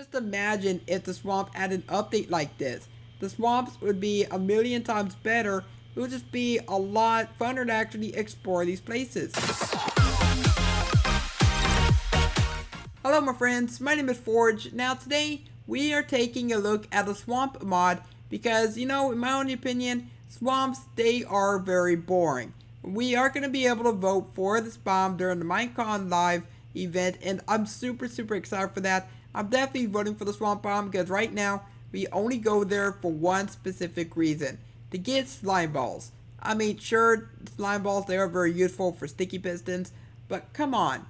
Just imagine if the swamp had an update like this. The swamps would be a million times better. It would just be a lot funner to actually explore these places. Hello my friends, my name is Forge. Now today we are taking a look at the swamp mod because, in my own opinion, swamps, they are very boring. We are going to be able to vote for this biome during the Minecon live event, and I'm super excited for that. I'm definitely voting for the swamp biome because right now we only go there for one specific reason: to get slime balls. I mean, sure, slime balls, they are very useful for sticky pistons, but come on,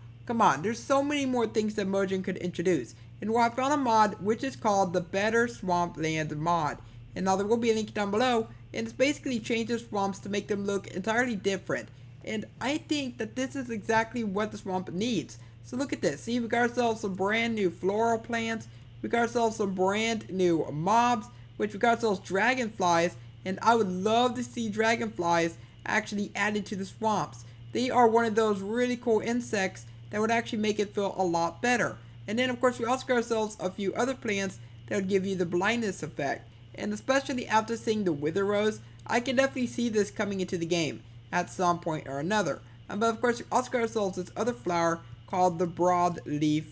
there's so many more things that Mojang could introduce. And well, I found a mod which is called the Better Swampland mod. And now there will be a link down below, and it's basically changes swamps to make them look entirely different. And I think that this is exactly what the swamp needs. So look at this. See, we got ourselves some brand new floral plants. We got ourselves some brand new mobs, which we got ourselves dragonflies. And I would love to see dragonflies actually added to the swamps. They are one of those really cool insects that would actually make it feel a lot better. And then of course we also got ourselves a few other plants that would give you the blindness effect. And especially after seeing the wither rose, I can definitely see this coming into the game at some point or another. But of course we also got ourselves this other flower called the broadleafed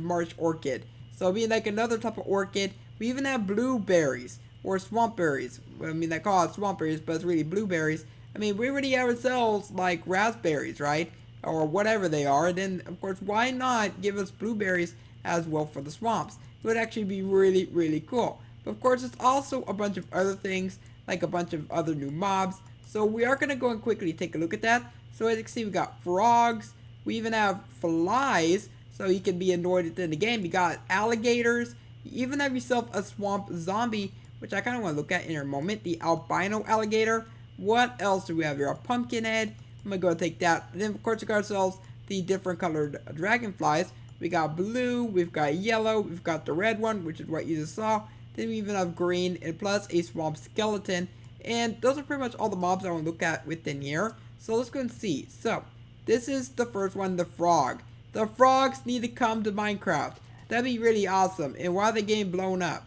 marsh orchid. So being like another type of orchid. We even have blueberries or swamp berries. I mean, they call it swamp berries, but it's really blueberries. I mean, we already have ourselves like raspberries, right? Or whatever they are. And then of course, why not give us blueberries as well for the swamps? It would actually be really cool. But of course, it's also a bunch of other things, like a bunch of other new mobs. So we are going to go and quickly take a look at that. So as you can see, we got frogs. We even have flies, so you can be annoyed within the game. You got alligators. You even have yourself a swamp zombie, which I kind of want to look at in a moment. The albino alligator. What else do we have here? A pumpkin head. I'm going to go take that. And then of course we got ourselves the different colored dragonflies. We got blue, we've got yellow, we've got the red one, which is what you just saw. Then we even have green, and plus a swamp skeleton. And those are pretty much all the mobs I want to look at within here. So let's go and see. So, this is the first one, the frog. The frogs need to come to Minecraft. That'd be really awesome. And why are they getting blown up?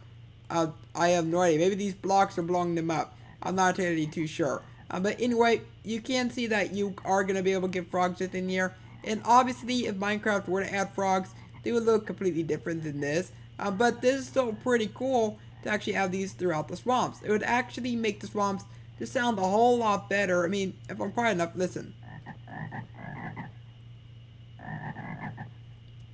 I have no idea. Maybe these blocks are blowing them up. I'm not entirely too sure. But anyway, you can see that you are going to be able to get frogs within here. And obviously, if Minecraft were to add frogs, they would look completely different than this. But this is still pretty cool to actually have these throughout the swamps. It would actually make the swamps just sound a whole lot better. I mean, if I'm quiet enough, listen.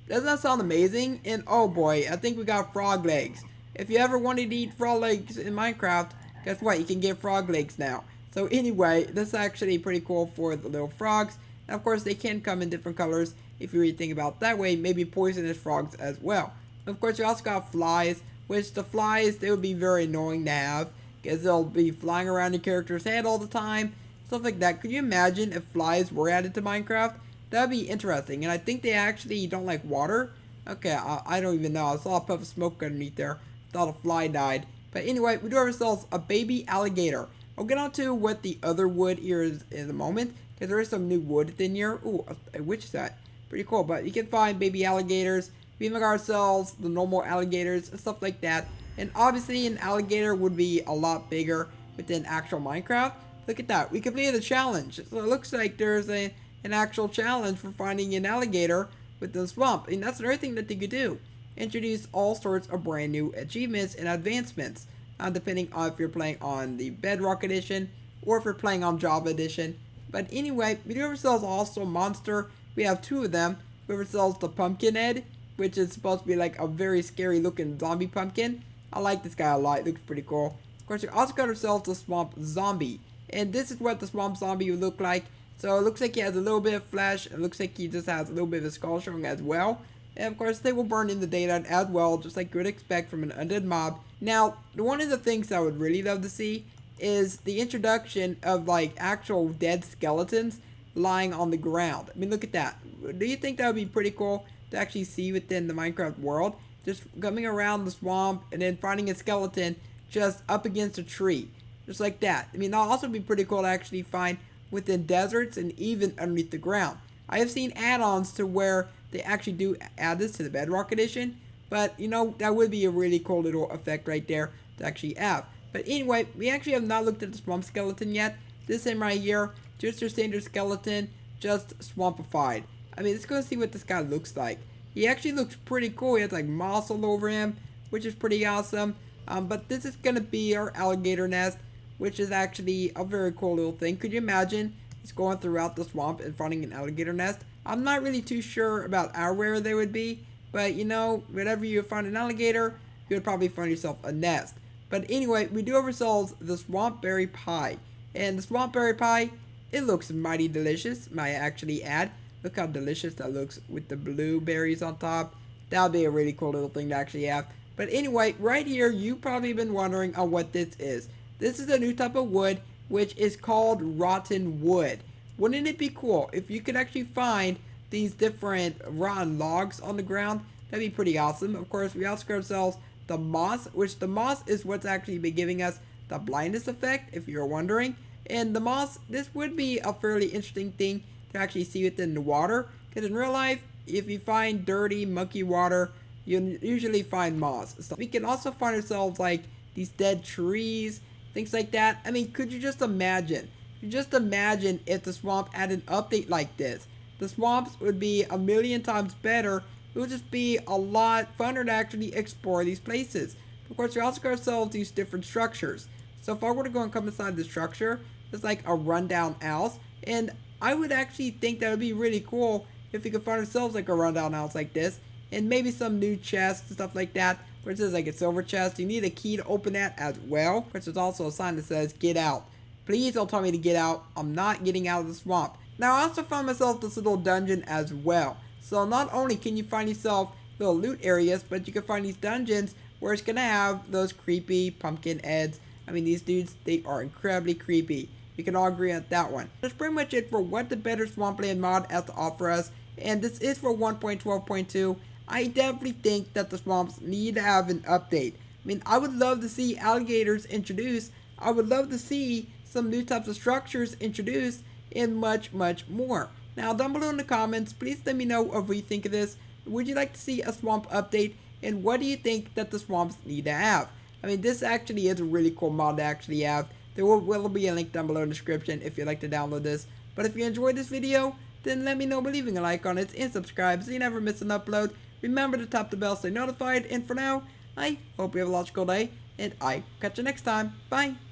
Doesn't that sound amazing? And oh boy, I think we got frog legs. If you ever wanted to eat frog legs in Minecraft, guess what? You can get frog legs now. So anyway, this is actually pretty cool for the little frogs. And of course, they can come in different colors if you really think about it that way. Maybe poisonous frogs as well. Of course, you also got flies, which the flies, they would be very annoying to have because they'll be flying around your character's head all the time, stuff like that. Could you imagine if flies were added to Minecraft? That'd be interesting. And I think they actually don't like water. Okay, I don't even know. I saw a puff of smoke underneath there. Thought a fly died. But anyway, we do have ourselves a baby alligator. I'll get on to what the other wood here is in a moment, because there is some new wood in here. Ooh, a witch set. Pretty cool. But you can find baby alligators. We even got ourselves the normal alligators and stuff like that. And obviously an alligator would be a lot bigger within actual Minecraft. Look at that. We completed the challenge. So it looks like there's an actual challenge for finding an alligator within the swamp. And that's another thing that they could do. Introduce all sorts of brand new achievements and advancements. Depending on if you're playing on the Bedrock Edition or if you're playing on Java Edition. But anyway, we do have ourselves also a monster. We have two of them. We have ourselves the pumpkin head, which is supposed to be like a very scary looking zombie pumpkin. I like this guy a lot. It looks pretty cool. Of course, we also got ourselves the swamp zombie. And this is what the swamp zombie would look like. So it looks like he has a little bit of flesh. It looks like he just has a little bit of a skull showing as well. And of course, they will burn in the daylight as well, just like you would expect from an undead mob. Now, one of the things I would really love to see is the introduction of like actual dead skeletons lying on the ground. I mean, look at that. Do you think that would be pretty cool to actually see within the Minecraft world? Just coming around the swamp and then finding a skeleton just up against a tree. Just like that. I mean, that'll also be pretty cool to actually find within deserts and even underneath the ground. I have seen add-ons to where they actually do add this to the Bedrock Edition, But you know, that would be a really cool little effect right there to actually have. But anyway, we actually have not looked at the swamp skeleton yet. This him right here, just your standard skeleton, just swampified. I mean, let's go see what this guy looks like. He actually looks pretty cool. He has like moss all over him, which is pretty awesome. But this is gonna be our alligator nest, which is actually a very cool little thing. Could you imagine he's going throughout the swamp and finding an alligator nest? I'm not really too sure about how rare they would be, but you know, whenever you find an alligator, you would probably find yourself a nest. But anyway, we do have ourselves the swamp berry pie. And the swamp berry pie, it looks mighty delicious, might actually add. Look how delicious that looks with the blueberries on top. That would be a really cool little thing to actually have. But anyway, right here, you've probably been wondering on what this is. This is a new type of wood, which is called rotten wood. Wouldn't it be cool if you could actually find these different rotten logs on the ground? That'd be pretty awesome. Of course, we also got ourselves the moss, which the moss is what's actually been giving us the blindness effect, if you're wondering. And the moss, this would be a fairly interesting thing to actually see within the water, because in real life, if you find dirty, mucky water, you usually find moss. So we can also find ourselves like these dead trees, things like that. I mean, could you just imagine? Just imagine if the swamp had an update like this. The swamps would be a million times better. It would just be a lot funner to actually explore these places. Of course, we also got ourselves these different structures. So if I were to go and come inside the structure, it's like a rundown house. And I would actually think that would be really cool if we could find ourselves like a rundown house like this. And maybe some new chests and stuff like that. Where it says like a silver chest. You need a key to open that as well. Of course, there's also a sign that says get out. Please don't tell me to get out. I'm not getting out of the swamp. Now I also found myself this little dungeon as well. So not only can you find yourself little loot areas, but you can find these dungeons where it's going to have those creepy pumpkin heads. I mean, these dudes, they are incredibly creepy. We can all agree on that one. That's pretty much it for what the better swampland mod has to offer us. And this is for 1.12.2. I definitely think that the swamps need to have an update. I mean, I would love to see alligators introduced. I would love to see some new types of structures introduced, and much, much more. Now, down below in the comments, please let me know what you think of this. Would you like to see a swamp update? And what do you think that the swamps need to have? I mean, this actually is a really cool mod to actually have. There will be a link down below in the description if you'd like to download this. But if you enjoyed this video, then let me know by leaving a like on it and subscribe so you never miss an upload. Remember to tap the bell to stay notified. And for now, I hope you have a logical day. And I catch you next time. Bye.